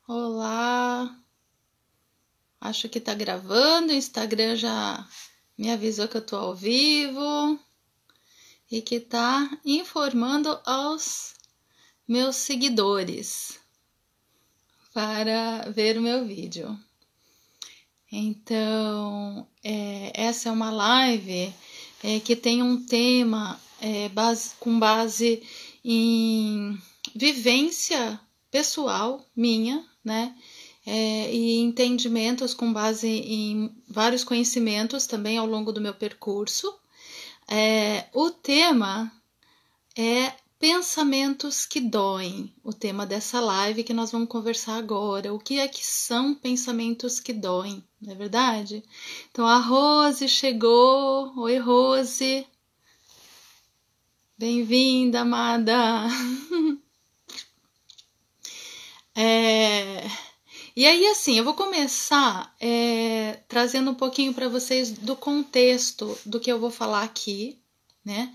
Olá, acho que tá gravando, o Instagram já me avisou que eu tô ao vivo e que tá informando aos meus seguidores para ver o meu vídeo. Então, essa é uma live que tem um tema com base em vivência pessoal minha, né? E entendimentos com base em vários conhecimentos também ao longo do meu percurso. O tema é pensamentos que doem, o tema dessa live que nós vamos conversar agora. O que é que são pensamentos que doem, não é verdade? Então a Rose chegou. Oi, Rose. Bem-vinda, amada. E aí, assim, eu vou começar trazendo um pouquinho para vocês do contexto do que eu vou falar aqui, né?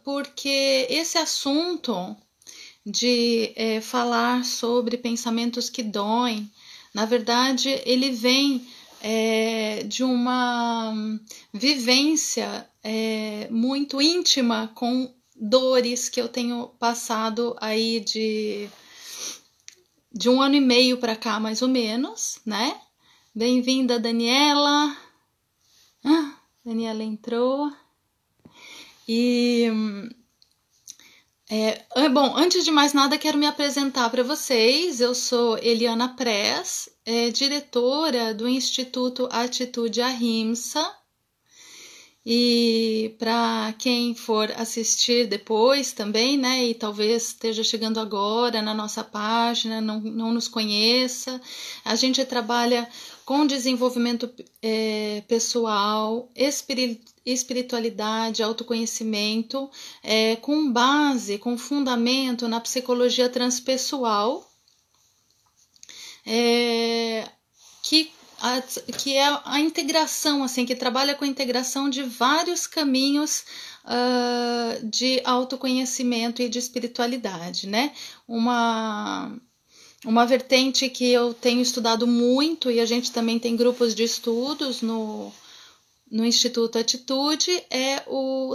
Porque esse assunto de falar sobre pensamentos que doem, na verdade, ele vem de uma vivência muito íntima com dores que eu tenho passado aí de 1 ano e meio para cá, mais ou menos, né? Bem-vinda, Daniela. Daniela entrou. E bom, antes de mais nada, quero me apresentar para vocês. Eu sou Eliana Press, diretora do Instituto Atitude Ahimsa. E para quem for assistir depois também, né, e talvez esteja chegando agora na nossa página, não nos conheça, a gente trabalha com desenvolvimento pessoal, espiritualidade, autoconhecimento, com base, com fundamento na psicologia transpessoal, que é a integração, assim, que trabalha com a integração de vários caminhos de autoconhecimento e de espiritualidade, né? Uma vertente que eu tenho estudado muito, e a gente também tem grupos de estudos no Instituto Atitude,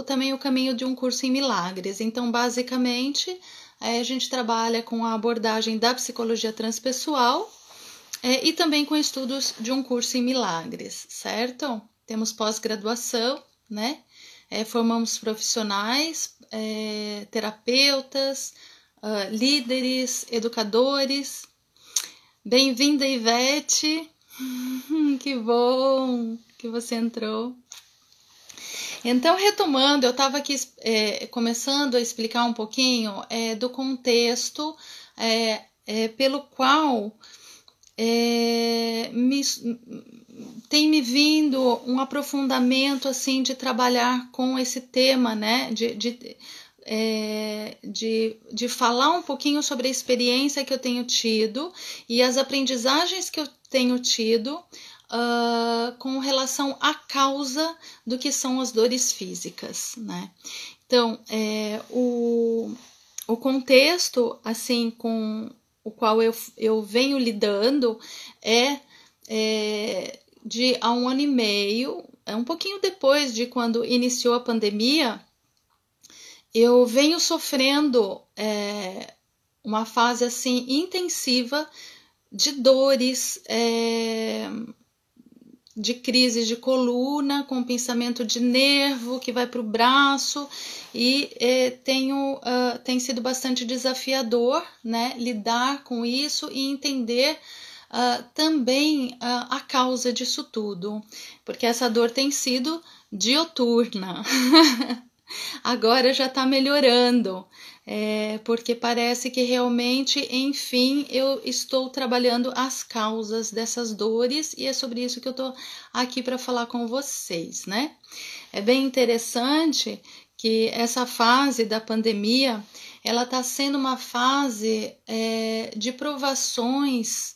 também o caminho de um curso em milagres. Então, basicamente, a gente trabalha com a abordagem da psicologia transpessoal, e também com estudos de um curso em milagres, certo? Temos pós-graduação, né? Formamos profissionais, terapeutas, líderes, educadores. Bem-vinda, Ivete! Que bom que você entrou. Então, retomando, eu estava aqui começando a explicar um pouquinho do contexto pelo qual tem me vindo um aprofundamento assim de trabalhar com esse tema, né? De falar um pouquinho sobre a experiência que eu tenho tido e as aprendizagens que eu tenho tido com relação à causa do que são as dores físicas, né? Então, o contexto, assim, com o qual eu venho lidando de há 1 ano e meio, um pouquinho depois de quando iniciou a pandemia, eu venho sofrendo uma fase assim intensiva de dores, de crises de coluna, com pensamento de nervo que vai para o braço, e tem sido bastante desafiador, né, lidar com isso e entender também a causa disso tudo, porque essa dor tem sido dioturna. Agora já está melhorando, porque parece que realmente, enfim, eu estou trabalhando as causas dessas dores, e é sobre isso que eu estou aqui para falar com vocês, né? É bem interessante que essa fase da pandemia, ela está sendo uma fase de provações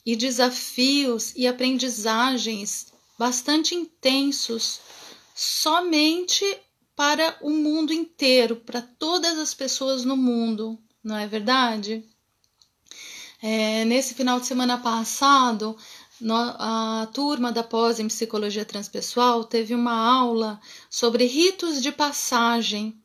e desafios e aprendizagens bastante intensos, somente para o mundo inteiro, para todas as pessoas no mundo, não é verdade? Nesse final de semana passado, a turma da pós em Psicologia Transpessoal teve uma aula sobre ritos de passagem,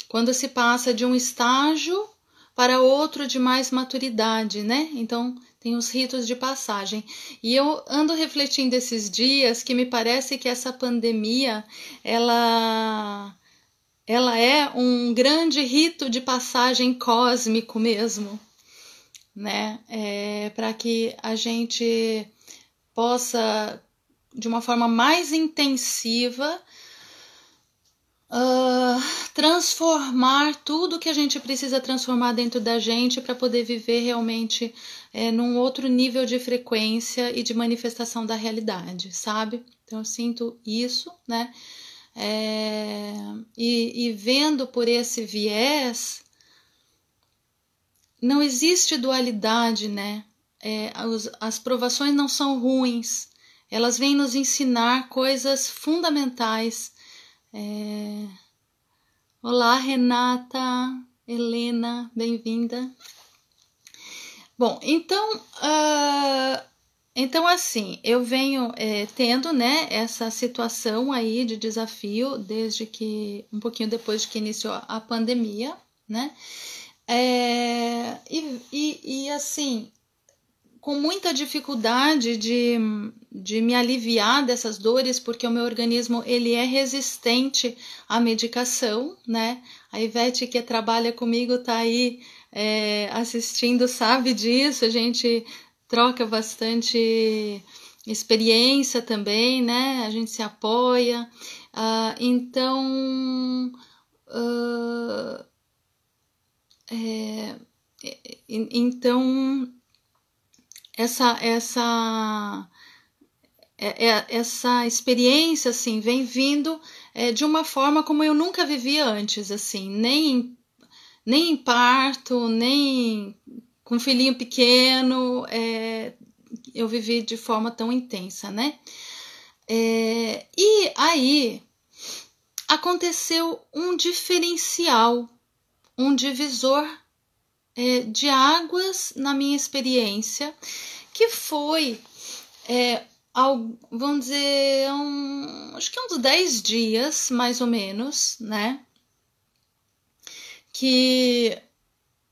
quando se passa de um estágio para outro de mais maturidade, né? Então, tem os ritos de passagem. E eu ando refletindo esses dias que me parece que essa pandemia, ela é um grande rito de passagem cósmico mesmo, né? Para que a gente possa, de uma forma mais intensiva, transformar tudo que a gente precisa transformar dentro da gente para poder viver realmente num outro nível de frequência e de manifestação da realidade, sabe? Então eu sinto isso, né? E vendo por esse viés, não existe dualidade, né? As provações não são ruins, elas vêm nos ensinar coisas fundamentais. Olá, Renata, Helena, bem-vinda. Bom, então assim, eu venho tendo, né, essa situação aí de desafio desde que, um pouquinho depois de que iniciou a pandemia, né, e assim, com muita dificuldade de me aliviar dessas dores, porque o meu organismo ele é resistente à medicação, né? A Ivete, que trabalha comigo, tá aí assistindo, sabe disso, a gente troca bastante experiência também, né? A gente se apoia. Então, essa experiência assim vem vindo de uma forma como eu nunca vivi antes, assim, nem em parto, nem com filhinho pequeno, eu vivi de forma tão intensa, né? E aí aconteceu um diferencial, um divisor de águas na minha experiência, que foi, vamos dizer, acho que uns 10 dias, mais ou menos, né? Que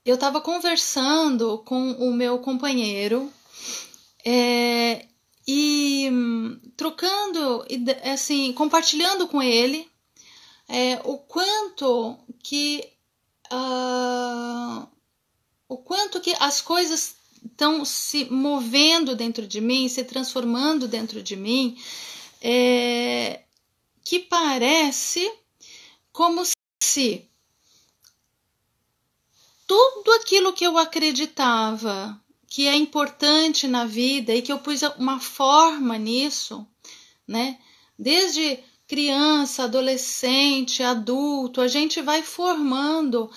eu estava conversando com o meu companheiro e trocando, assim, compartilhando com ele o quanto que as coisas estão se movendo dentro de mim, se transformando dentro de mim, que parece como se tudo aquilo que eu acreditava que é importante na vida e que eu pus uma forma nisso, né? Desde criança, adolescente, adulto, a gente vai formando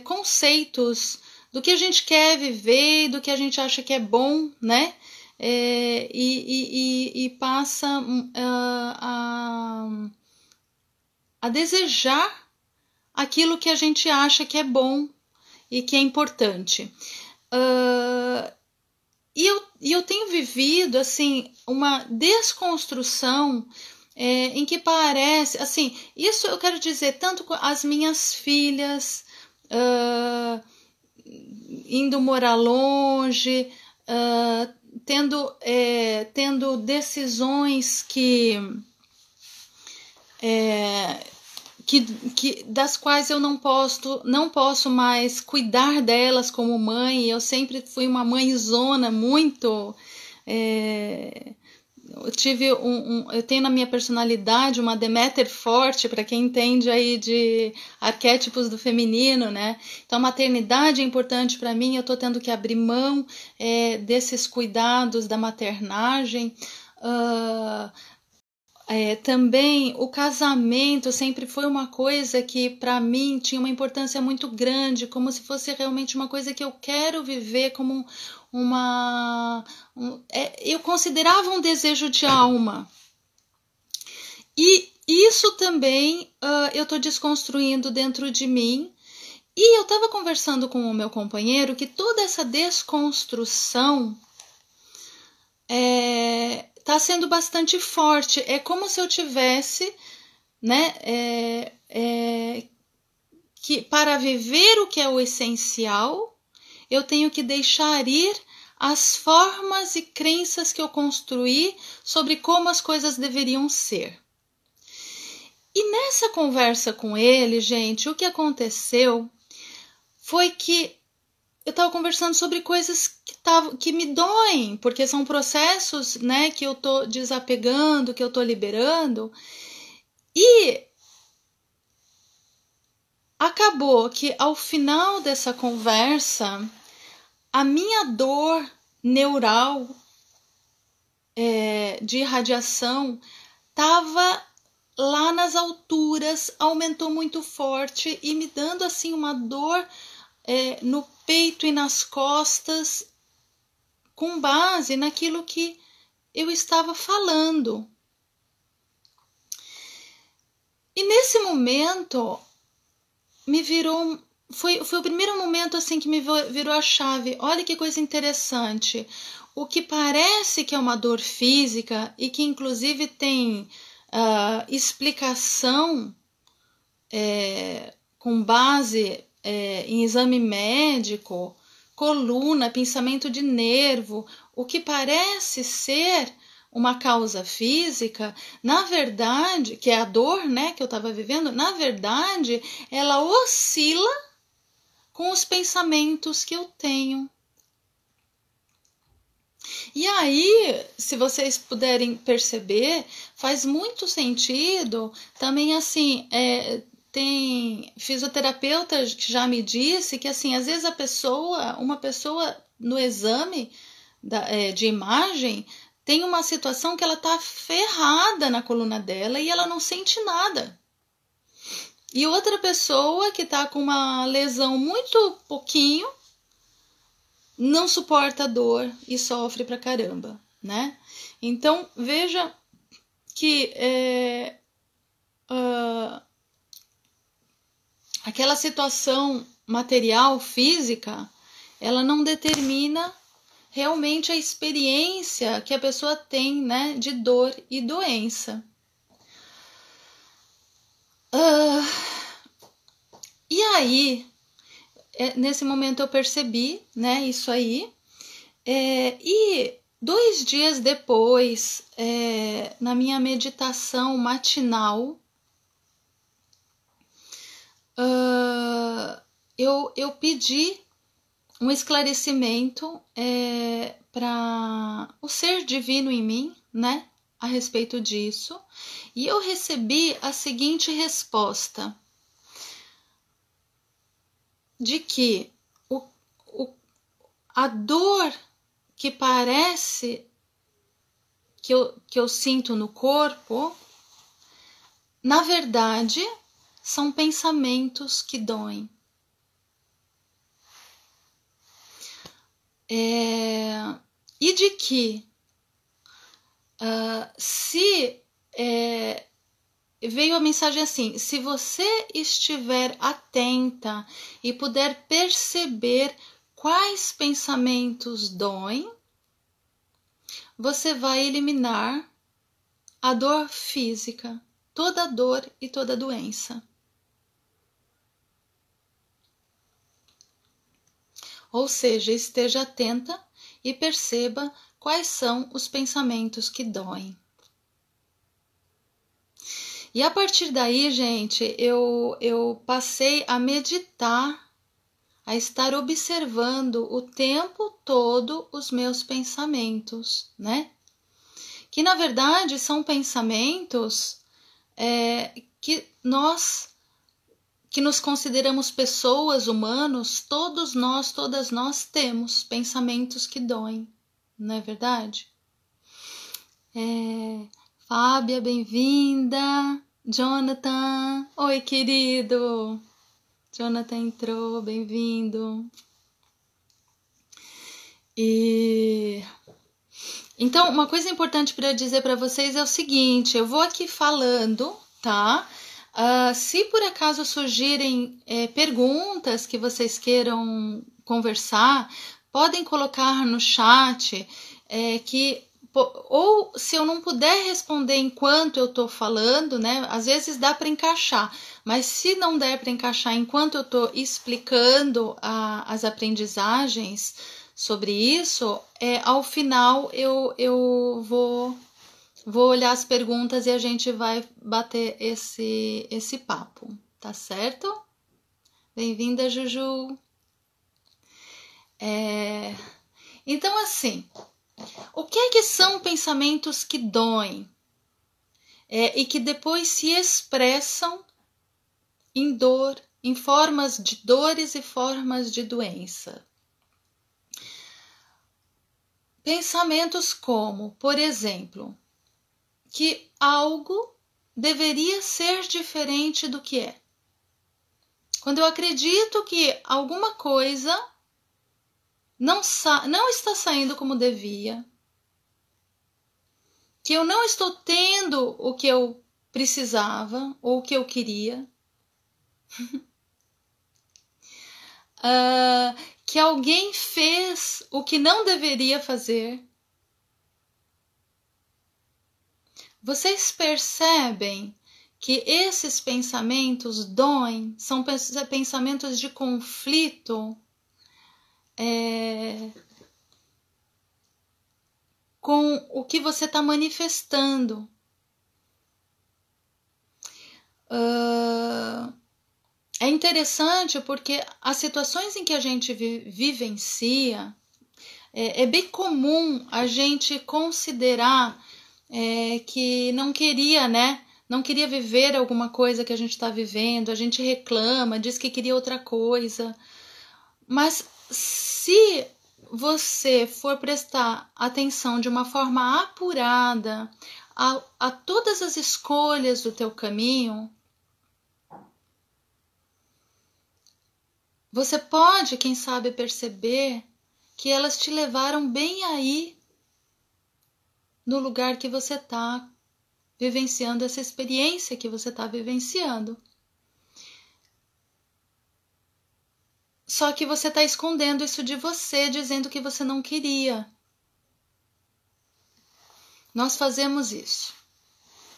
conceitos do que a gente quer viver, do que a gente acha que é bom, né? E passa a desejar aquilo que a gente acha que é bom e que é importante. E eu tenho vivido assim uma desconstrução em que parece, assim, isso eu quero dizer tanto com as minhas filhas indo morar longe, tendo decisões das quais eu não posso mais cuidar delas como mãe. Eu sempre fui uma mãezona muito... eu tenho na minha personalidade uma Deméter forte, para quem entende aí de arquétipos do feminino, né? Então a maternidade é importante para mim, eu tô tendo que abrir mão desses cuidados da maternagem. Também o casamento sempre foi uma coisa que para mim tinha uma importância muito grande, como se fosse realmente uma coisa que eu quero viver como eu considerava um desejo de alma. E isso também eu estou desconstruindo dentro de mim, E eu estava conversando com o meu companheiro que toda essa desconstrução está sendo bastante forte. É como se eu tivesse, né, que para viver o que é o essencial, eu tenho que deixar ir as formas e crenças que eu construí sobre como as coisas deveriam ser. E nessa conversa com ele, gente, o que aconteceu foi que eu estava conversando sobre coisas que me doem, porque são processos, né, que eu tô desapegando, que eu tô liberando. E acabou que ao final dessa conversa, a minha dor neural de irradiação estava lá nas alturas, aumentou muito forte e me dando assim uma dor no peito e nas costas, com base naquilo que eu estava falando. E nesse momento me virou, foi o primeiro momento assim que me virou a chave. Olha que coisa interessante. O que parece que é uma dor física e que inclusive tem explicação com base em exame médico, coluna, pensamento de nervo, o que parece ser uma causa física, na verdade, que é a dor, né, que eu estava vivendo, na verdade, ela oscila com os pensamentos que eu tenho. E aí, se vocês puderem perceber, faz muito sentido também assim, tem fisioterapeuta que já me disse que assim, às vezes uma pessoa no exame de imagem tem uma situação que ela tá ferrada na coluna dela e ela não sente nada. E outra pessoa que tá com uma lesão muito pouquinho não suporta a dor e sofre pra caramba, né? Então, veja que aquela situação material, física, ela não determina realmente a experiência que a pessoa tem, né, de dor e doença. E aí, nesse momento eu percebi, né, isso aí, e 2 dias depois, na minha meditação matinal, eu pedi um esclarecimento para o ser divino em mim, né, a respeito disso, e eu recebi a seguinte resposta: de que a dor que parece que eu sinto no corpo, na verdade, são pensamentos que doem. E de que veio a mensagem assim: se você estiver atenta e puder perceber quais pensamentos doem, você vai eliminar a dor física, toda dor e toda doença. Ou seja, esteja atenta e perceba quais são os pensamentos que doem. E a partir daí, gente, eu passei a meditar, a estar observando o tempo todo os meus pensamentos, né? Que na verdade são pensamentos que nos consideramos pessoas, humanos, todas nós temos pensamentos que doem, não é verdade? Fábia, bem-vinda. Jonathan, oi, querido. Jonathan entrou, bem-vindo. Então, uma coisa importante para dizer para vocês é o seguinte: eu vou aqui falando, tá? Se por acaso surgirem perguntas que vocês queiram conversar, podem colocar no chat ou se eu não puder responder enquanto eu estou falando, né? Às vezes dá para encaixar, mas se não der para encaixar enquanto eu estou explicando as aprendizagens sobre isso, ao final eu vou olhar as perguntas e a gente vai bater esse papo, tá certo? Bem-vinda, Juju! Então, assim, o que são pensamentos que doem e que depois se expressam em dor, em formas de dores e formas de doença? Pensamentos como, por exemplo, que algo deveria ser diferente do que é. Quando eu acredito que alguma coisa não está saindo como devia, que eu não estou tendo o que eu precisava ou o que eu queria, que alguém fez o que não deveria fazer. Vocês percebem que esses pensamentos doem, são pensamentos de conflito com o que você está manifestando. É interessante porque as situações em que a gente vivencia, é bem comum a gente considerar que não queria, né? Não queria viver alguma coisa que a gente está vivendo, a gente reclama, diz que queria outra coisa. Mas se você for prestar atenção de uma forma apurada a todas as escolhas do teu caminho, você pode, quem sabe, perceber que elas te levaram bem aí no lugar que você está vivenciando essa experiência que você está vivenciando. Só que você está escondendo isso de você, dizendo que você não queria. Nós fazemos isso.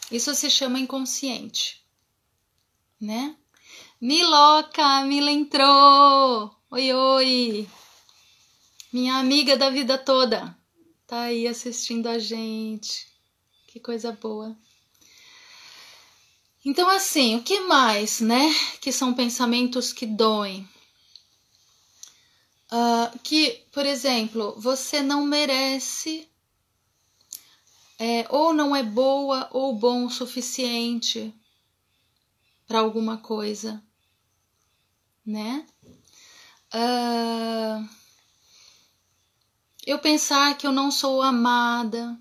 Isso se chama inconsciente, né? Miloca, Mila entrou! Oi, oi! Minha amiga da vida toda tá aí assistindo a gente. Que coisa boa. Então, assim, o que mais, né? Que são pensamentos que doem. Que, por exemplo, você não merece, ou não é boa ou bom o suficiente para alguma coisa, né? Eu pensar que eu não sou amada,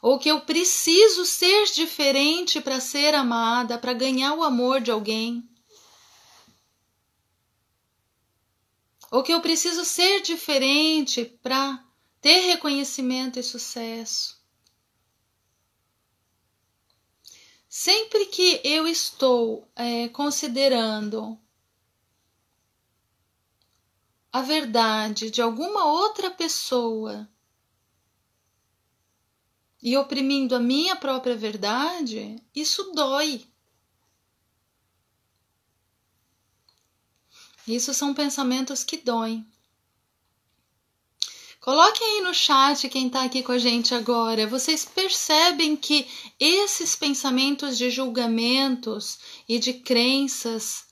ou que eu preciso ser diferente para ser amada, para ganhar o amor de alguém, ou que eu preciso ser diferente para ter reconhecimento e sucesso. Sempre que eu estou considerando a verdade de alguma outra pessoa e oprimindo a minha própria verdade, isso dói. Isso são pensamentos que doem. Coloquem aí no chat quem está aqui com a gente agora. Vocês percebem que esses pensamentos de julgamentos e de crenças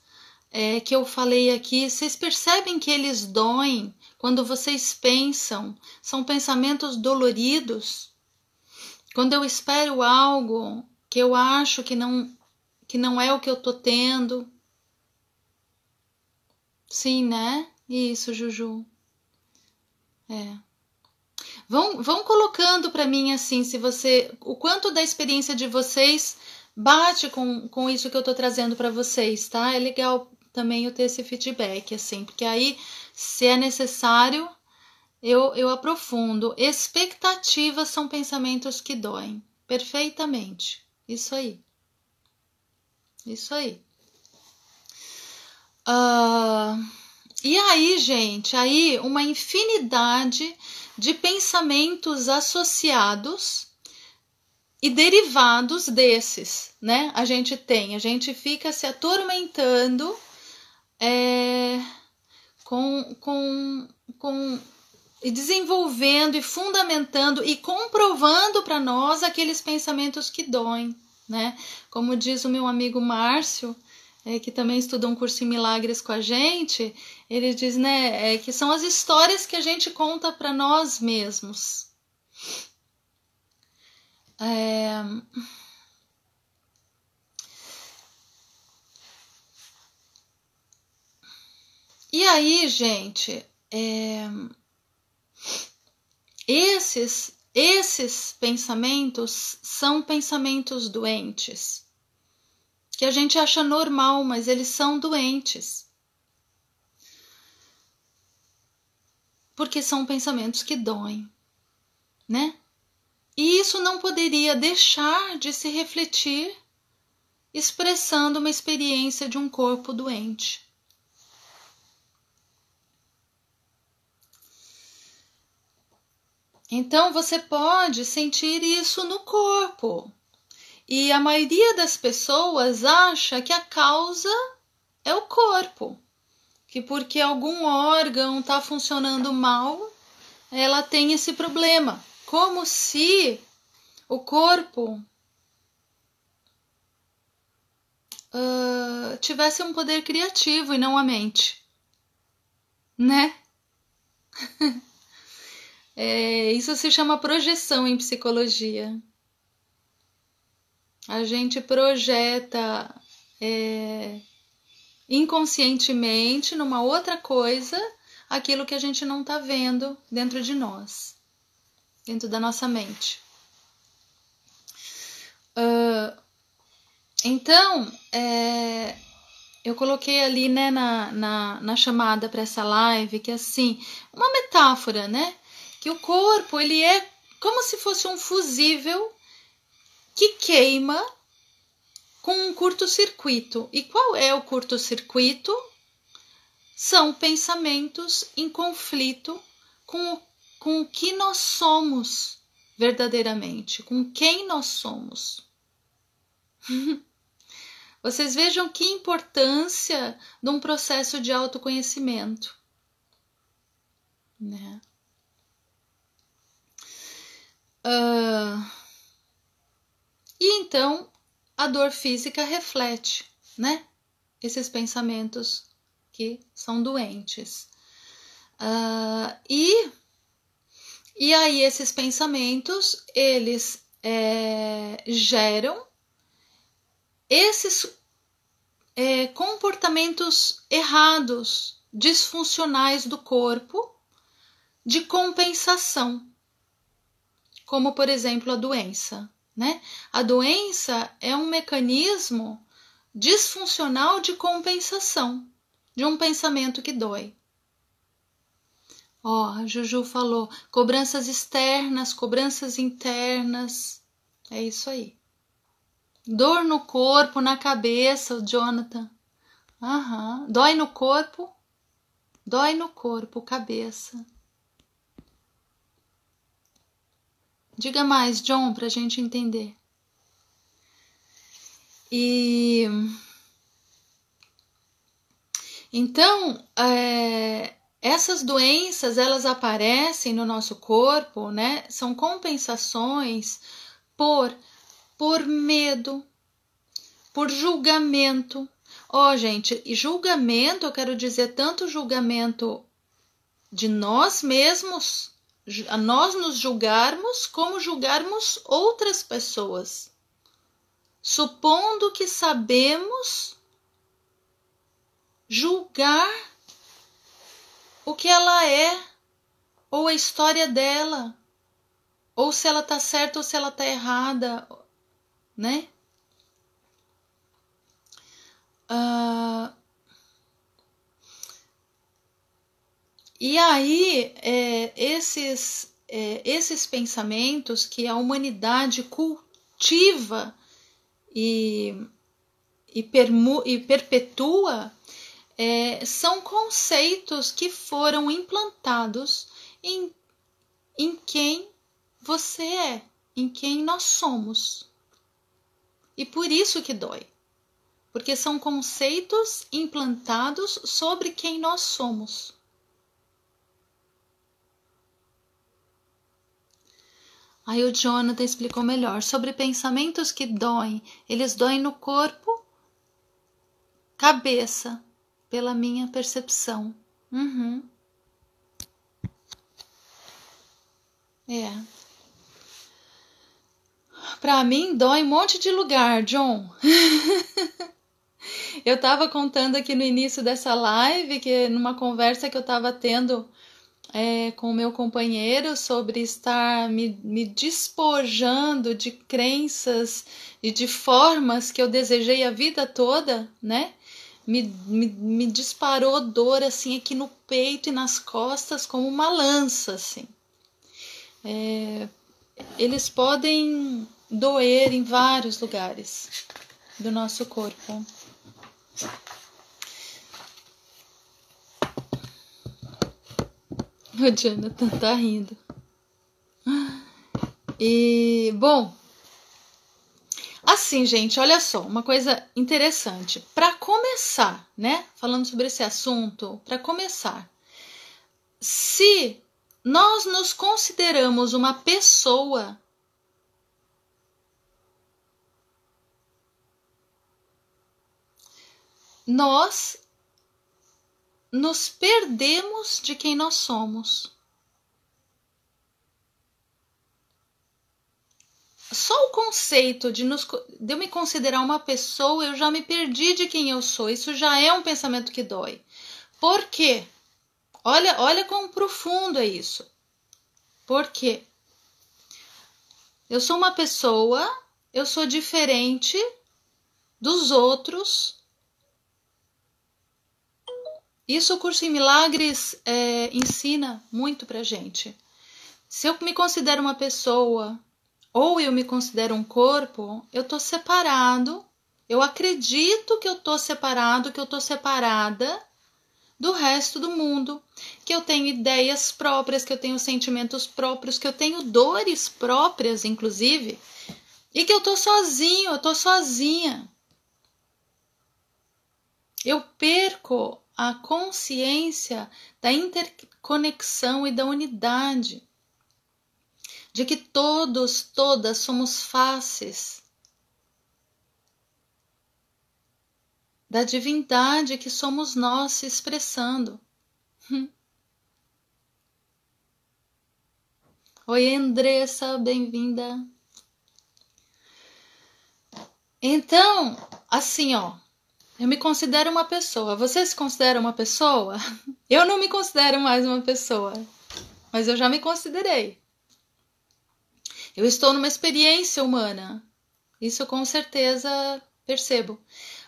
que eu falei aqui, vocês percebem que eles doem quando vocês pensam? São pensamentos doloridos. Quando eu espero algo que eu acho que não é o que eu tô tendo. Sim, né? Isso, Juju. Vão colocando para mim assim, o quanto da experiência de vocês bate com isso que eu tô trazendo para vocês, tá? É legal também eu ter esse feedback, assim, porque aí, se é necessário, eu aprofundo. Expectativas são pensamentos que doem. Perfeitamente. Isso aí. Isso aí. E aí, gente, aí uma infinidade de pensamentos associados e derivados desses, né? A gente fica se atormentando e desenvolvendo e fundamentando e comprovando para nós aqueles pensamentos que doem, né? Como diz o meu amigo Márcio, que também estuda um curso em milagres com a gente, ele diz, né, que são as histórias que a gente conta para nós mesmos. E aí, gente, esses pensamentos são pensamentos doentes, que a gente acha normal, mas eles são doentes. Porque são pensamentos que doem, né? E isso não poderia deixar de se refletir expressando uma experiência de um corpo doente. Então você pode sentir isso no corpo. E a maioria das pessoas acha que a causa é o corpo. Que porque algum órgão está funcionando mal, ela tem esse problema. Como se o corpo tivesse um poder criativo e não a mente, né? Isso se chama projeção em psicologia. A gente projeta inconscientemente numa outra coisa aquilo que a gente não está vendo dentro de nós, dentro da nossa mente. Então, eu coloquei ali, né, na chamada para essa live, que assim, uma metáfora, né? Que o corpo, ele é como se fosse um fusível que queima com um curto-circuito. E qual é o curto-circuito? São pensamentos em conflito com o que nós somos verdadeiramente, com quem nós somos. Vocês vejam que importância de um processo de autoconhecimento, né? E então a dor física reflete, né? Esses pensamentos que são doentes. E aí esses pensamentos, eles geram esses comportamentos errados, disfuncionais do corpo, de compensação, como por exemplo a doença, né? A doença é um mecanismo disfuncional de compensação de um pensamento que dói. A Juju falou, cobranças externas, cobranças internas, é isso aí. Dor no corpo, na cabeça, o Jonathan. Dói no corpo, cabeça. Diga mais, John, para a gente entender. Então, essas doenças, elas aparecem no nosso corpo, né? São compensações por medo, por julgamento. Gente, e julgamento, eu quero dizer tanto julgamento de nós mesmos, a nós nos julgarmos, como julgarmos outras pessoas, supondo que sabemos julgar o que ela é, ou a história dela, ou se ela tá certa ou se ela tá errada, né? E aí, esses pensamentos que a humanidade cultiva e e perpetua, são conceitos que foram implantados em quem você é, em quem nós somos. E por isso que dói. Porque são conceitos implantados sobre quem nós somos. Aí o Jonathan explicou melhor. Sobre pensamentos que doem. Eles doem no corpo, cabeça, pela minha percepção. Pra mim, dói um monte de lugar, John. Eu tava contando aqui no início dessa live, que numa conversa que eu tava tendo com o meu companheiro sobre estar me despojando de crenças e de formas que eu desejei a vida toda, né? Me disparou dor assim aqui no peito e nas costas como uma lança, assim. Eles podem doer em vários lugares do nosso corpo. O Jonathan tá rindo. E, bom, assim, gente, olha só, uma coisa interessante. Para começar, né, falando sobre esse assunto, para começar, se nós nos consideramos uma pessoa, nós nos perdemos de quem nós somos. Só o conceito de eu me considerar uma pessoa, eu já me perdi de quem eu sou. Isso já é um pensamento que dói. Por quê? Olha quão profundo é isso. Por quê? Eu sou uma pessoa, eu sou diferente dos outros. Isso o Curso em Milagres ensina muito pra gente. Se eu me considero uma pessoa ou eu me considero um corpo, eu tô separado, eu acredito que eu tô separado, que eu tô separada do resto do mundo, que eu tenho ideias próprias, que eu tenho sentimentos próprios, que eu tenho dores próprias, inclusive, e que eu tô sozinho, eu tô sozinha. Eu perco a consciência da interconexão e da unidade, de que todos, todas somos faces da divindade que somos nós se expressando. Oi, Andressa, bem-vinda. Então, assim, ó, eu me considero uma pessoa. Você se considera uma pessoa? Eu não me considero mais uma pessoa, mas eu já me considerei. Eu estou numa experiência humana. Isso com certeza percebo.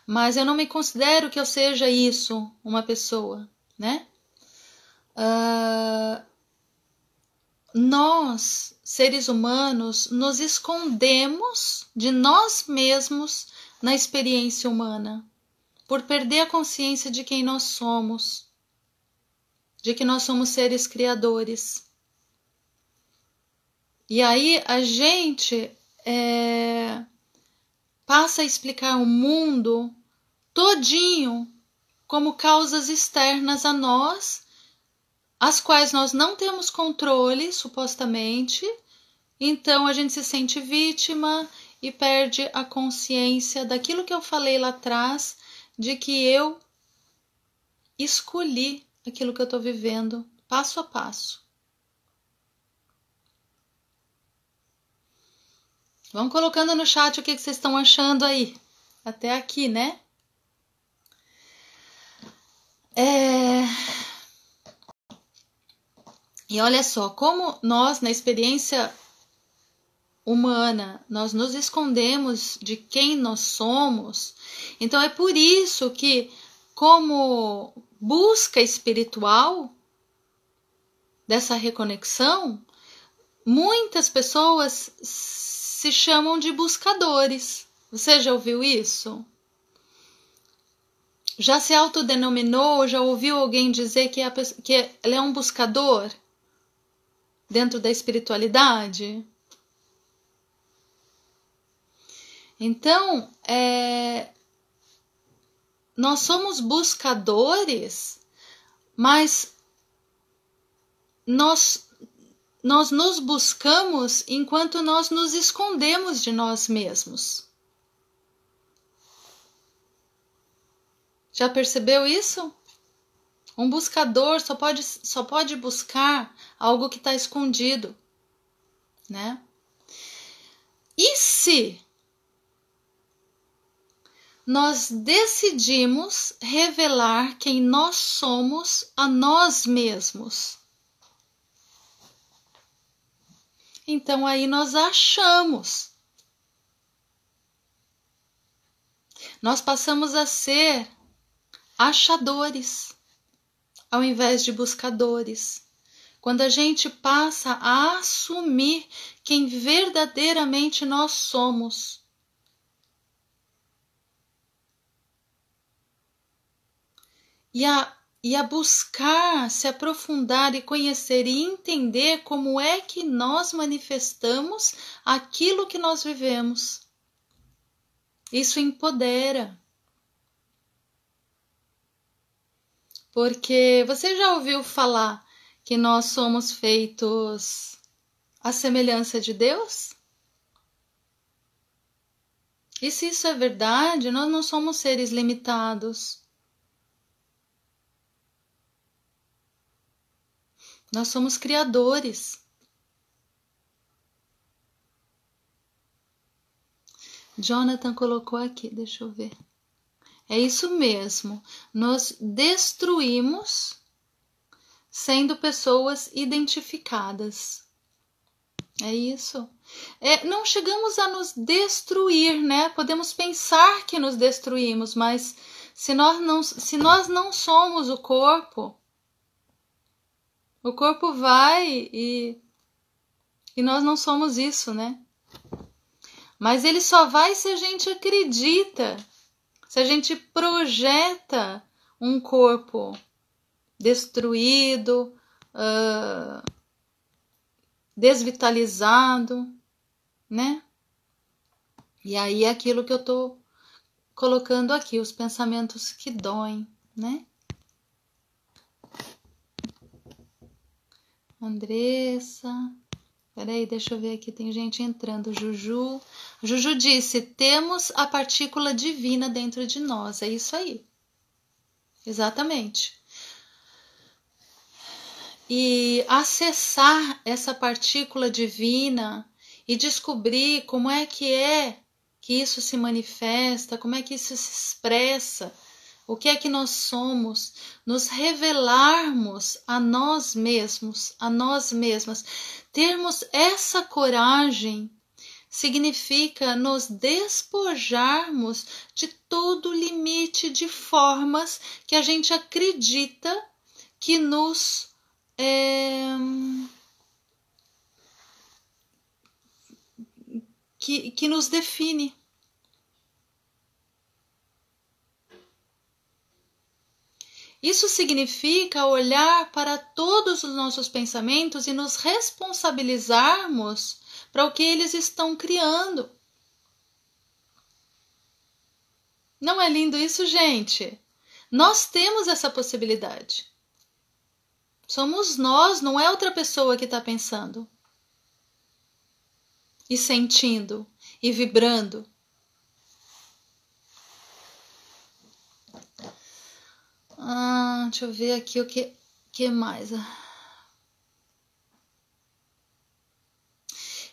Mas eu não me considero que eu seja isso, uma pessoa, né? Nós, seres humanos, nos escondemos de nós mesmos na experiência humana, por perder a consciência de quem nós somos, de que nós somos seres criadores. E aí a gente passa a explicar o mundo todinho como causas externas a nós, as quais nós não temos controle, supostamente. Então a gente se sente vítima e perde a consciência daquilo que eu falei lá atrás, de que eu escolhi aquilo que eu estou vivendo, passo a passo. Vão colocando no chat o que vocês estão achando aí. Até aqui, né? E olha só, como nós, na experiência humana, nós nos escondemos de quem nós somos. Então é por isso que, como busca espiritual dessa reconexão, muitas pessoas se chamam de buscadores. Você já ouviu isso? Já se autodenominou, já ouviu alguém dizer que ele é um buscador dentro da espiritualidade? Então, nós somos buscadores, mas nós nos buscamos enquanto nós nos escondemos de nós mesmos. Já percebeu isso? Um buscador só pode buscar algo que está escondido, né? E se nós decidimos revelar quem nós somos a nós mesmos? Então aí nós achamos. Nós passamos a ser achadores, ao invés de buscadores. Quando a gente passa a assumir quem verdadeiramente nós somos. E a buscar, se aprofundar e conhecer e entender como é que nós manifestamos aquilo que nós vivemos. Isso empodera. Porque você já ouviu falar que nós somos feitos à semelhança de Deus? E se isso é verdade, nós não somos seres limitados. Nós somos criadores. Jonathan colocou aqui, deixa eu ver. É isso mesmo. Nós destruímos sendo pessoas identificadas. É isso. Não chegamos a nos destruir, né? Podemos pensar que nos destruímos, mas se nós não somos o corpo vai e nós não somos isso, né? Mas ele só vai se a gente acredita, se a gente projeta um corpo destruído, desvitalizado, né? E aí é aquilo que eu tô colocando aqui, os pensamentos que doem, né? Andressa, peraí, deixa eu ver aqui, tem gente entrando. Juju disse, temos a partícula divina dentro de nós, é isso aí. Exatamente. E acessar essa partícula divina e descobrir como é que isso se manifesta, como é que isso se expressa, o que é que nós somos, nos revelarmos a nós mesmos, a nós mesmas. Termos essa coragem significa nos despojarmos de todo limite de formas que a gente acredita que nos que nos define. Isso significa olhar para todos os nossos pensamentos e nos responsabilizarmos para o que eles estão criando. Não é lindo isso, gente? Nós temos essa possibilidade. Somos nós, não é outra pessoa que está pensando. E sentindo, e vibrando. Deixa eu ver aqui o que mais.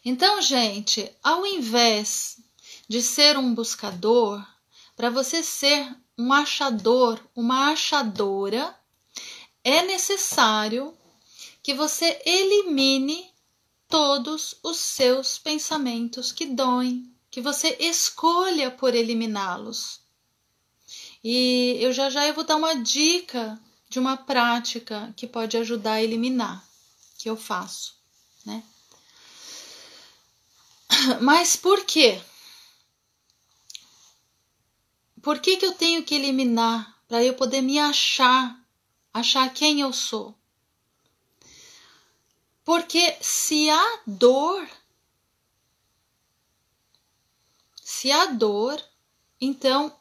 Então, gente, ao invés de ser um buscador, para você ser um achador, uma achadora, é necessário que você elimine todos os seus pensamentos que doem, que você escolha por eliminá-los. E eu já vou dar uma dica de uma prática que pode ajudar a eliminar, que eu faço, né? Mas por quê? Por que eu tenho que eliminar para eu poder me achar quem eu sou. Porque se há dor, então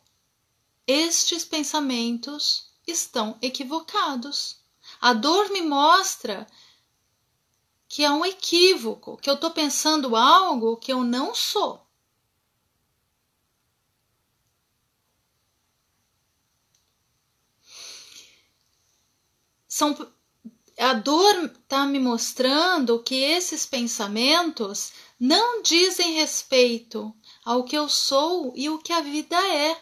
estes pensamentos estão equivocados. A dor me mostra que há um equívoco, que eu estou pensando algo que eu não sou. A dor está me mostrando que esses pensamentos não dizem respeito ao que eu sou e o que a vida é.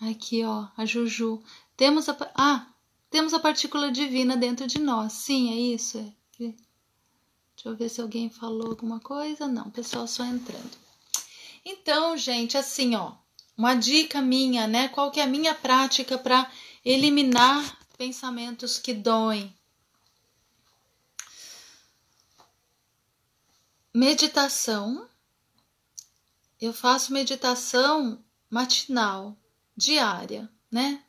Aqui, ó, a Juju. Temos a partícula divina dentro de nós. Sim, é isso. Deixa eu ver se alguém falou alguma coisa. Não, o pessoal só entrando. Então, gente, assim, ó, uma dica minha, né? Qual que é a minha prática para eliminar pensamentos que doem? Meditação. Eu faço meditação matinal, diária, né?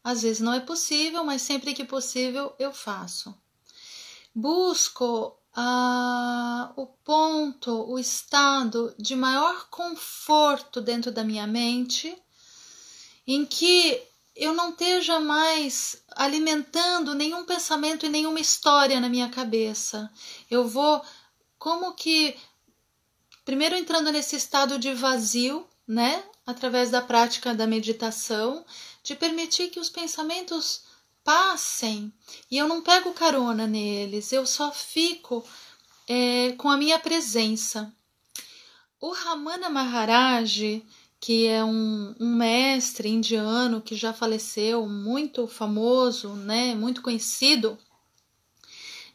Às vezes não é possível, mas sempre que possível eu faço. Busco o ponto, o estado de maior conforto dentro da minha mente, em que eu não esteja mais alimentando nenhum pensamento e nenhuma história na minha cabeça. Eu vou como que primeiro entrando nesse estado de vazio, né? Através da prática da meditação, de permitir que os pensamentos passem e eu não pego carona neles, eu só fico com a minha presença. O Ramana Maharaj, que é um mestre indiano que já faleceu, muito famoso, né, muito conhecido,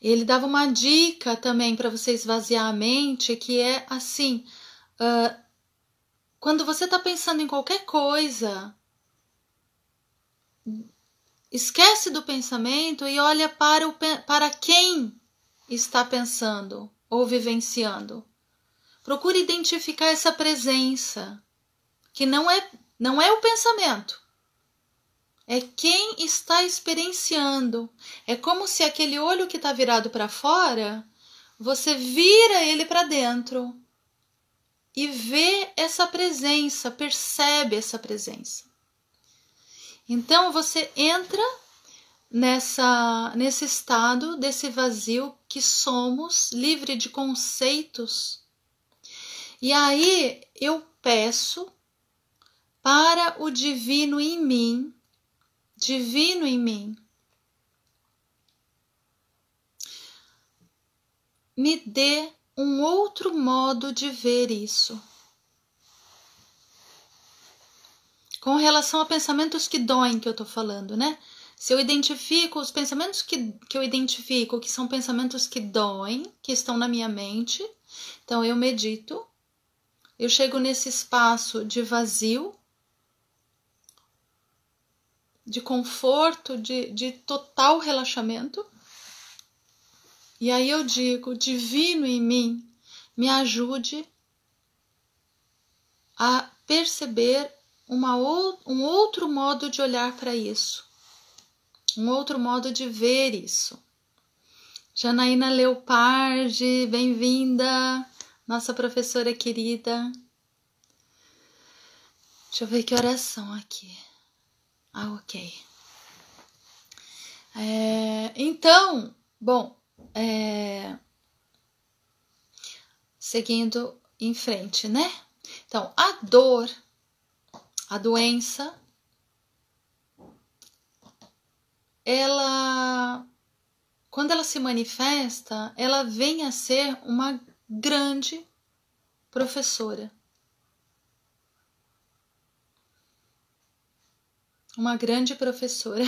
ele dava uma dica também para você esvaziar a mente, que é assim, quando você está pensando em qualquer coisa, esquece do pensamento e olha para quem está pensando ou vivenciando. Procure identificar essa presença, que não é o pensamento. É quem está experienciando. É como se aquele olho que está virado para fora, você vira ele para dentro e vê essa presença, percebe essa presença. Então você entra nesse estado desse vazio que somos, livre de conceitos. E aí eu peço para o divino em mim, me dê um outro modo de ver isso. Com relação a pensamentos que doem, que eu tô falando, né? Se eu identifico os pensamentos que eu identifico, que são pensamentos que doem, que estão na minha mente, então eu medito, eu chego nesse espaço de vazio, de conforto, de total relaxamento, e aí eu digo, divino em mim, me ajude a perceber um outro modo de olhar para isso, um outro modo de ver isso. Janaína Leopardi, bem-vinda, nossa professora querida. Deixa eu ver que horas são aqui. Ok. Então, bom, seguindo em frente, né? Então, a dor, a doença, quando ela se manifesta, ela vem a ser uma grande professora. Uma grande professora.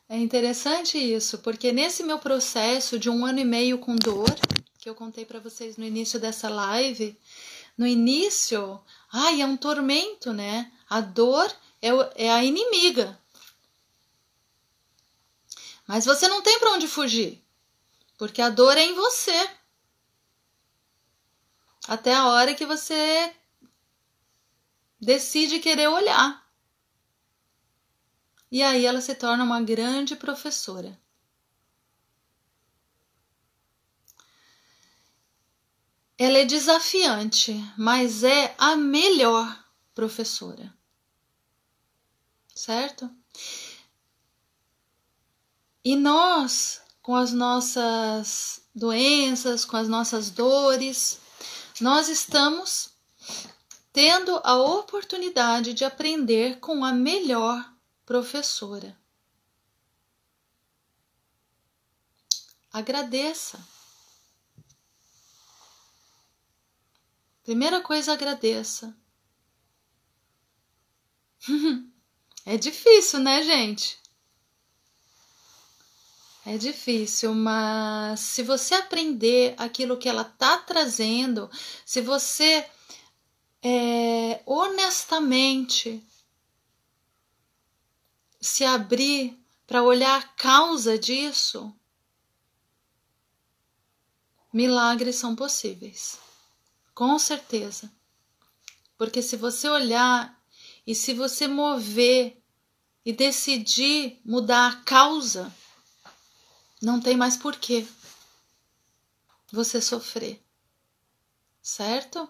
É interessante isso, porque nesse meu processo de 1 ano e meio com dor, que eu contei para vocês no início dessa live, no início, é um tormento, né? A dor é a inimiga. Mas você não tem para onde fugir, porque a dor é em você. até a hora que você decide querer olhar. E aí ela se torna uma grande professora. Ela é desafiante, mas é a melhor professora. Certo? E nós, com as nossas doenças, com as nossas dores, nós estamos tendo a oportunidade de aprender com a melhor professora. Agradeça. Primeira coisa, agradeça. É difícil, né, gente? É difícil, mas se você aprender aquilo que ela está trazendo, se você honestamente se abrir para olhar a causa disso, milagres são possíveis. Com certeza. Porque se você olhar e se você mover e decidir mudar a causa, não tem mais porquê você sofrer. Certo?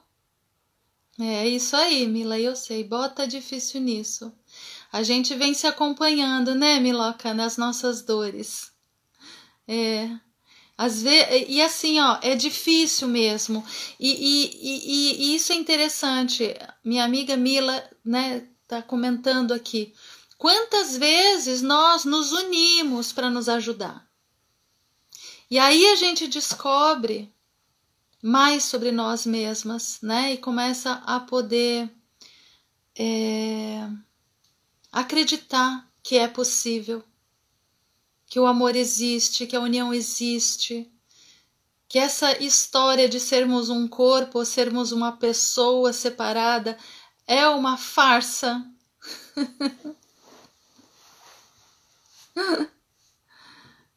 É isso aí, Mila, eu sei. Bota difícil nisso. A gente vem se acompanhando, né, Miloca, nas nossas dores. Às vezes, e assim, ó, é difícil mesmo. E isso é interessante. Minha amiga Mila, né, tá comentando aqui. Quantas vezes nós nos unimos para nos ajudar? E aí a gente descobre mais sobre nós mesmas, né? E começa a poder acreditar que é possível, que o amor existe, que a união existe, que essa história de sermos um corpo ou sermos uma pessoa separada é uma farsa.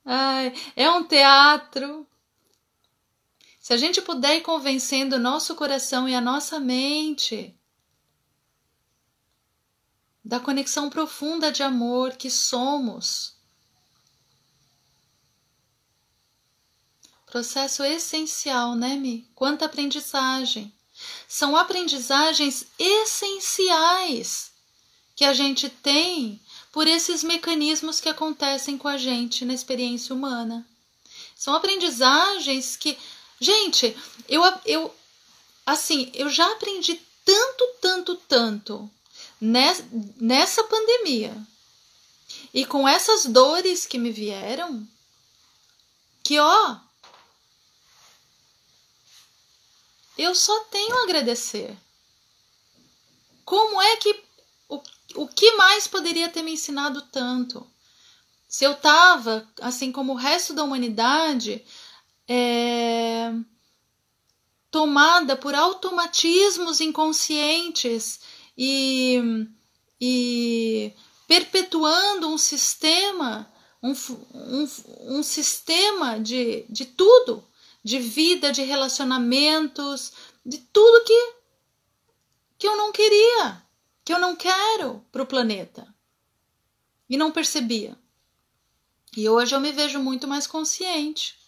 Ai, é um teatro. Se a gente puder ir convencendo o nosso coração e a nossa mente da conexão profunda de amor que somos, processo essencial, né, Mi? Quanta aprendizagem. São aprendizagens essenciais que a gente tem por esses mecanismos que acontecem com a gente na experiência humana. São aprendizagens que... Gente, eu já aprendi tanto nessa pandemia. E com essas dores que me vieram, que ó, eu só tenho a agradecer. Como é que... O que mais poderia ter me ensinado tanto? Se eu estava, assim como o resto da humanidade, tomada por automatismos inconscientes e perpetuando um sistema, um sistema de tudo, de vida, de relacionamentos, de tudo que eu não queria, que eu não quero para o planeta. E não percebia. E hoje eu me vejo muito mais consciente.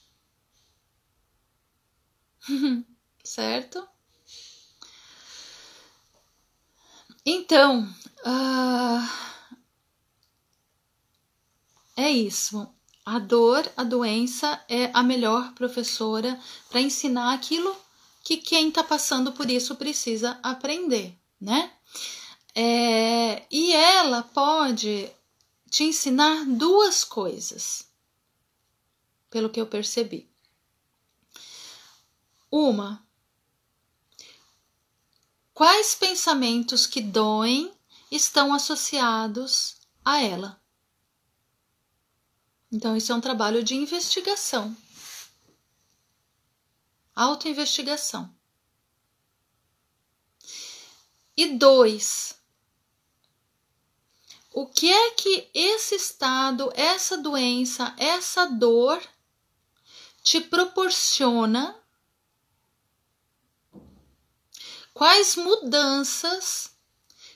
Certo? Então, é isso. A dor, a doença é a melhor professora para ensinar aquilo que quem está passando por isso precisa aprender, né? E ela pode te ensinar duas coisas, pelo que eu percebi. Uma, quais pensamentos que doem estão associados a ela? Então, isso é um trabalho de investigação. Autoinvestigação. E 2, o que é que esse estado, essa doença, essa dor te proporciona Quais mudanças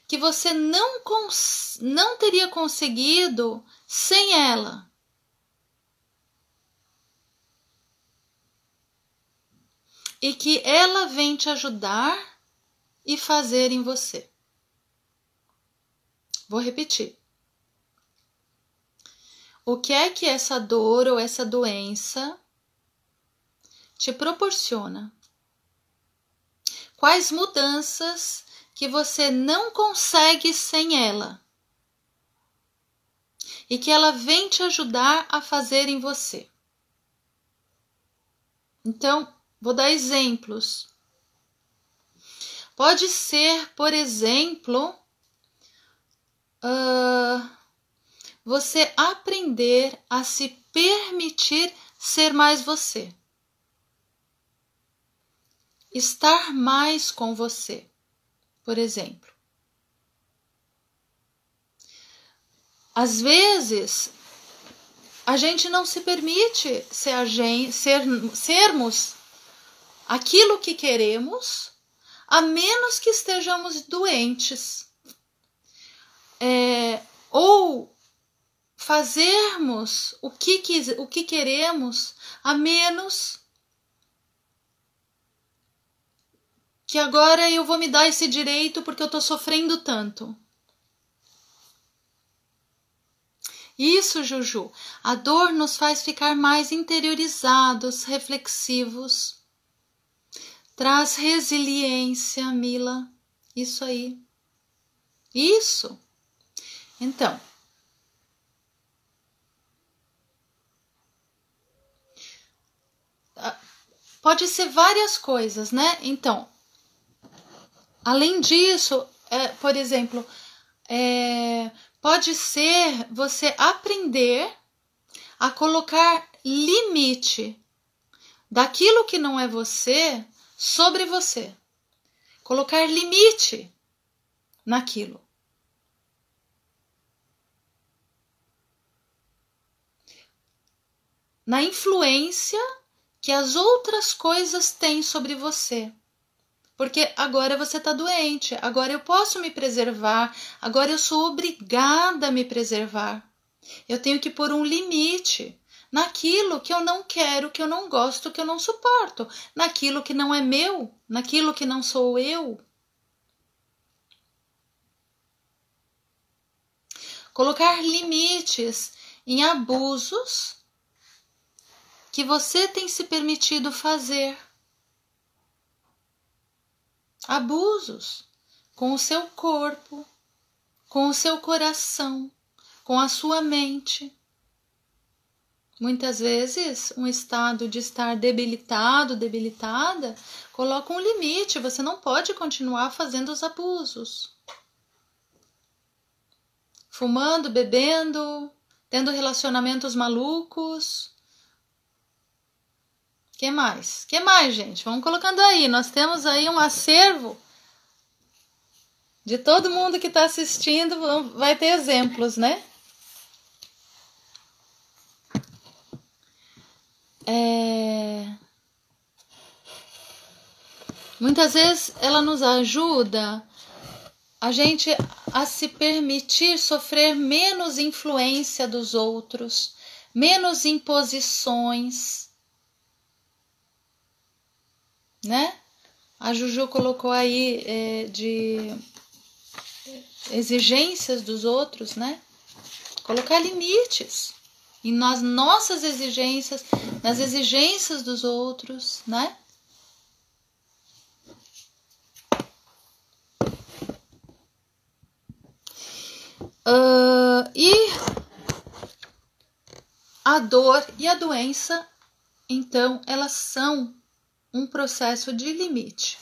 que você não teria conseguido sem ela? E que ela vem te ajudar e fazer em você. Vou repetir. O que é que essa dor ou essa doença te proporciona? Quais mudanças que você não consegue sem ela? E que ela vem te ajudar a fazer em você. Então, vou dar exemplos. Pode ser, por exemplo, você aprender a se permitir ser mais você. Estar mais com você, por exemplo. Às vezes, a gente não se permite sermos aquilo que queremos, a menos que estejamos doentes. Ou fazermos o que queremos, a menos que agora eu vou me dar esse direito porque eu estou sofrendo tanto. Isso, Juju, a dor nos faz ficar mais interiorizados, reflexivos. Traz resiliência, Mila. Isso aí. Isso. Então, pode ser várias coisas, né? Então, além disso, por exemplo, pode ser você aprender a colocar limite daquilo que não é você sobre você. Colocar limite naquilo. Na influência que as outras coisas têm sobre você. Porque agora você está doente, agora eu posso me preservar, agora eu sou obrigada a me preservar. Eu tenho que pôr um limite naquilo que eu não quero, que eu não gosto, que eu não suporto, naquilo que não é meu, naquilo que não sou eu. Colocar limites em abusos que você tem se permitido fazer. Abusos com o seu corpo, com o seu coração, com a sua mente. Muitas vezes, um estado de estar debilitado, debilitada, coloca um limite. Você não pode continuar fazendo os abusos. Fumando, bebendo, tendo relacionamentos malucos. Que mais? Que mais, gente? Vamos colocando aí. Nós temos aí um acervo de todo mundo que está assistindo. Vai ter exemplos, né? Muitas vezes ela nos ajuda a gente a se permitir sofrer menos influência dos outros, menos imposições, né? A Juju colocou aí de exigências dos outros, né? Colocar limites e nas nossas exigências, nas exigências dos outros, né? E a dor e a doença, então, elas são um processo de limite.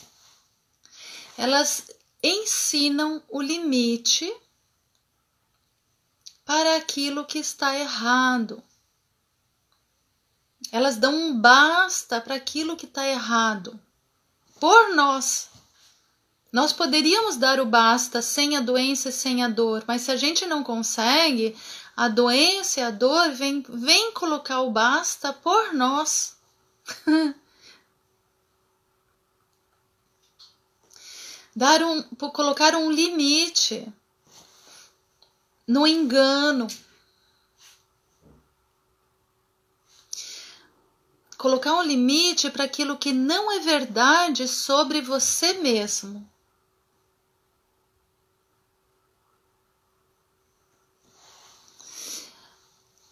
Elas ensinam o limite para aquilo que está errado. Elas dão um basta para aquilo que está errado. Por nós. Nós poderíamos dar o basta sem a doença e sem a dor, mas se a gente não consegue, a doença e a dor vem colocar o basta por nós. colocar um limite no engano. Colocar um limite para aquilo que não é verdade sobre você mesmo.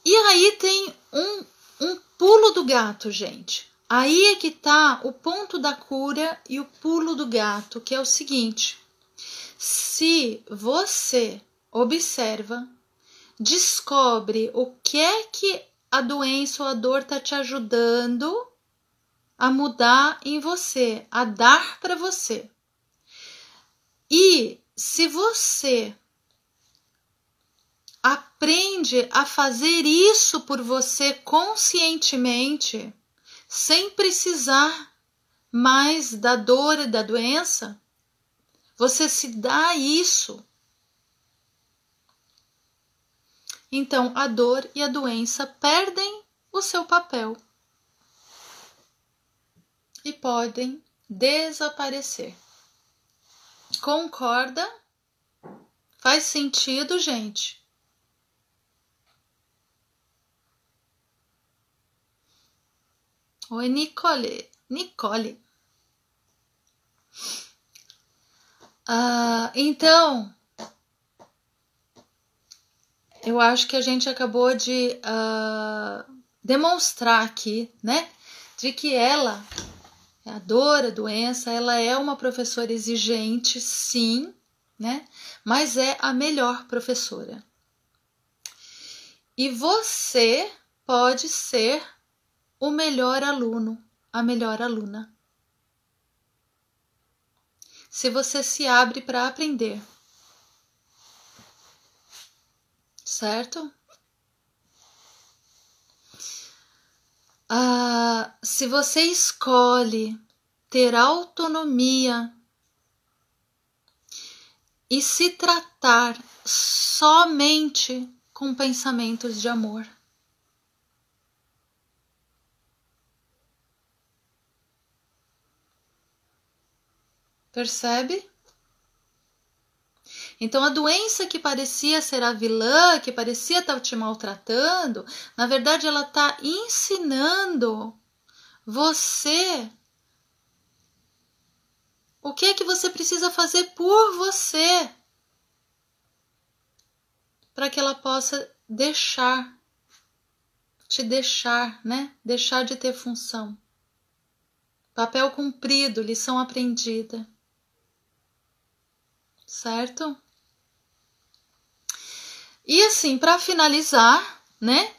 E aí tem um pulo do gato, gente. Aí é que tá o ponto da cura e o pulo do gato, que é o seguinte: se você observa, descobre o que é que a doença ou a dor está te ajudando a mudar em você, a dar para você. E se você aprende a fazer isso por você conscientemente, sem precisar mais da dor e da doença, você se dá isso. Então, a dor e a doença perdem o seu papel e podem desaparecer. Concorda? Faz sentido, gente? Oi, Nicole. Então, eu acho que a gente acabou de demonstrar aqui, né, de que ela, a dor, a doença, ela é uma professora exigente, sim, né, mas é a melhor professora. E você pode ser o melhor aluno, a melhor aluna. Se você se abre para aprender. Certo? Se você escolhe ter autonomia e se tratar somente com pensamentos de amor. Percebe? Então, a doença que parecia ser a vilã, que parecia estar te maltratando, na verdade, ela está ensinando você o que é que você precisa fazer por você para que ela possa te deixar, né? Deixar de ter função. Papel cumprido, lição aprendida. Certo? E assim, para finalizar, né?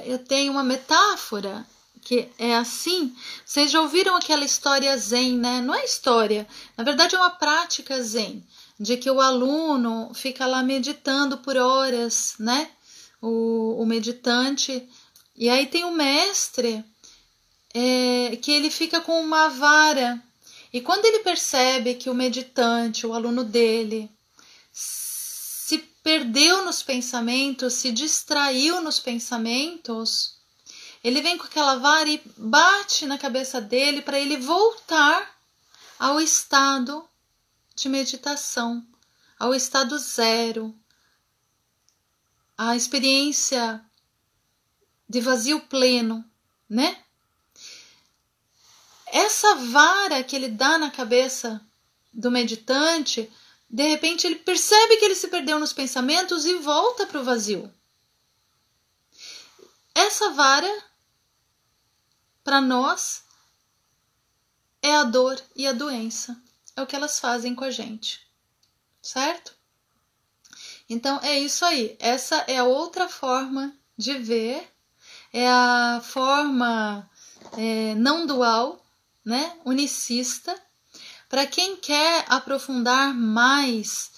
Eu tenho uma metáfora que é assim. Vocês já ouviram aquela história zen, né? Não é história, na verdade é uma prática zen, de que o aluno fica lá meditando por horas, né? O meditante. E aí tem o mestre que ele fica com uma vara. E quando ele percebe que o meditante, o aluno dele, se perdeu nos pensamentos, se distraiu nos pensamentos, ele vem com aquela vara e bate na cabeça dele para ele voltar ao estado de meditação, ao estado zero, à experiência de vazio pleno, né? Essa vara que ele dá na cabeça do meditante, de repente ele percebe que ele se perdeu nos pensamentos e volta para o vazio. Essa vara, para nós, é a dor e a doença. É o que elas fazem com a gente. Certo? Então é isso aí. Essa é a outra forma de ver. É a forma não dual, né? Unicista. Para quem quer aprofundar mais,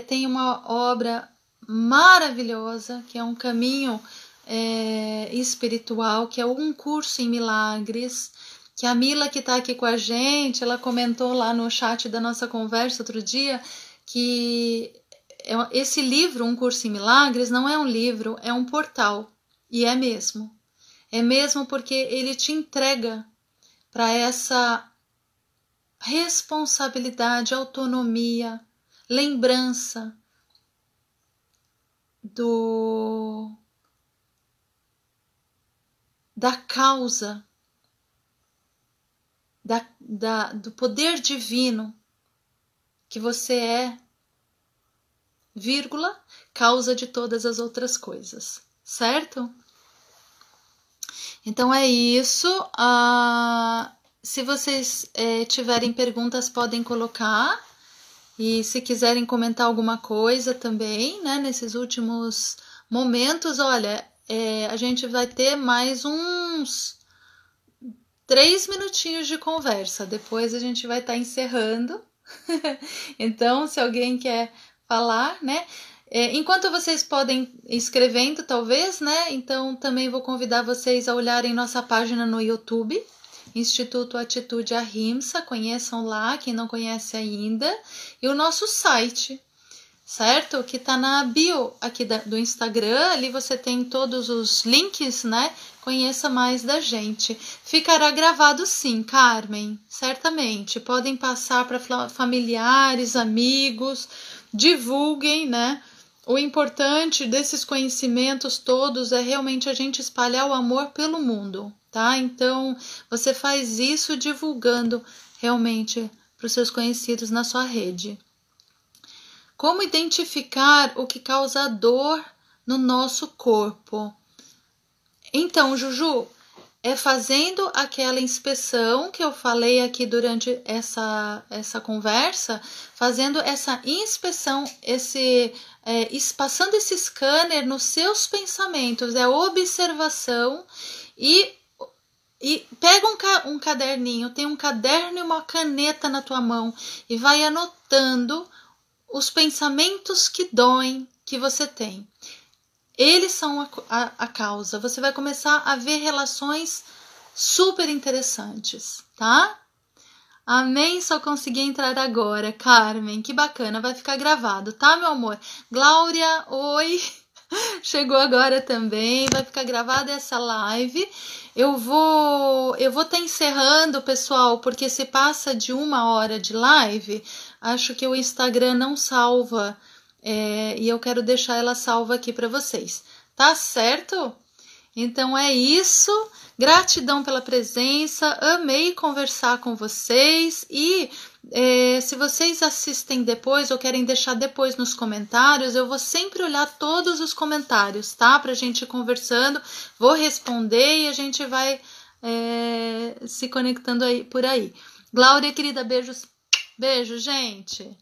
tem uma obra maravilhosa, que é um caminho espiritual, que é Um Curso em Milagres, que a Mila, que está aqui com a gente, ela comentou lá no chat da nossa conversa outro dia, que esse livro, Um Curso em Milagres, não é um livro, é um portal. E é mesmo. É mesmo porque ele te entrega para essa responsabilidade, autonomia, lembrança da causa, do poder divino que você é, vírgula, causa de todas as outras coisas, certo? Então é isso. Se vocês tiverem perguntas, podem colocar. E se quiserem comentar alguma coisa também, né? Nesses últimos momentos, olha, a gente vai ter mais uns 3 minutinhos de conversa. Depois a gente vai estar encerrando. Então, se alguém quer falar, né? Enquanto vocês podem ir escrevendo, talvez, né? Então, também vou convidar vocês a olharem nossa página no YouTube, Instituto Atitude Ahimsa, conheçam lá, quem não conhece ainda, e o nosso site, certo? Que tá na bio aqui do Instagram, ali você tem todos os links, né? Conheça mais da gente. Ficará gravado sim, Carmen, certamente. Podem passar para familiares, amigos, divulguem, né? O importante desses conhecimentos todos é realmente a gente espalhar o amor pelo mundo, tá? Então, você faz isso divulgando realmente para os seus conhecidos na sua rede. Como identificar o que causa dor no nosso corpo? Então, Juju, é fazendo aquela inspeção que eu falei aqui durante essa conversa, fazendo essa inspeção, passando esse scanner nos seus pensamentos, observação e pega um caderninho, tem um caderno e uma caneta na tua mão e vai anotando os pensamentos que doem que você tem. Eles são a causa. Você vai começar a ver relações super interessantes, tá? Amém, só consegui entrar agora. Carmen, que bacana, vai ficar gravado, tá, meu amor? Glória, oi, chegou agora também, vai ficar gravada essa live. Eu vou estar encerrando, pessoal, porque se passa de 1 hora de live, acho que o Instagram não salva. E eu quero deixar ela salva aqui para vocês, tá certo? Então é isso, gratidão pela presença, amei conversar com vocês e se vocês assistem depois ou querem deixar depois nos comentários, eu vou sempre olhar todos os comentários, tá? Pra gente ir conversando, vou responder e a gente vai se conectando aí por aí. Glória, querida, beijos, beijo, gente!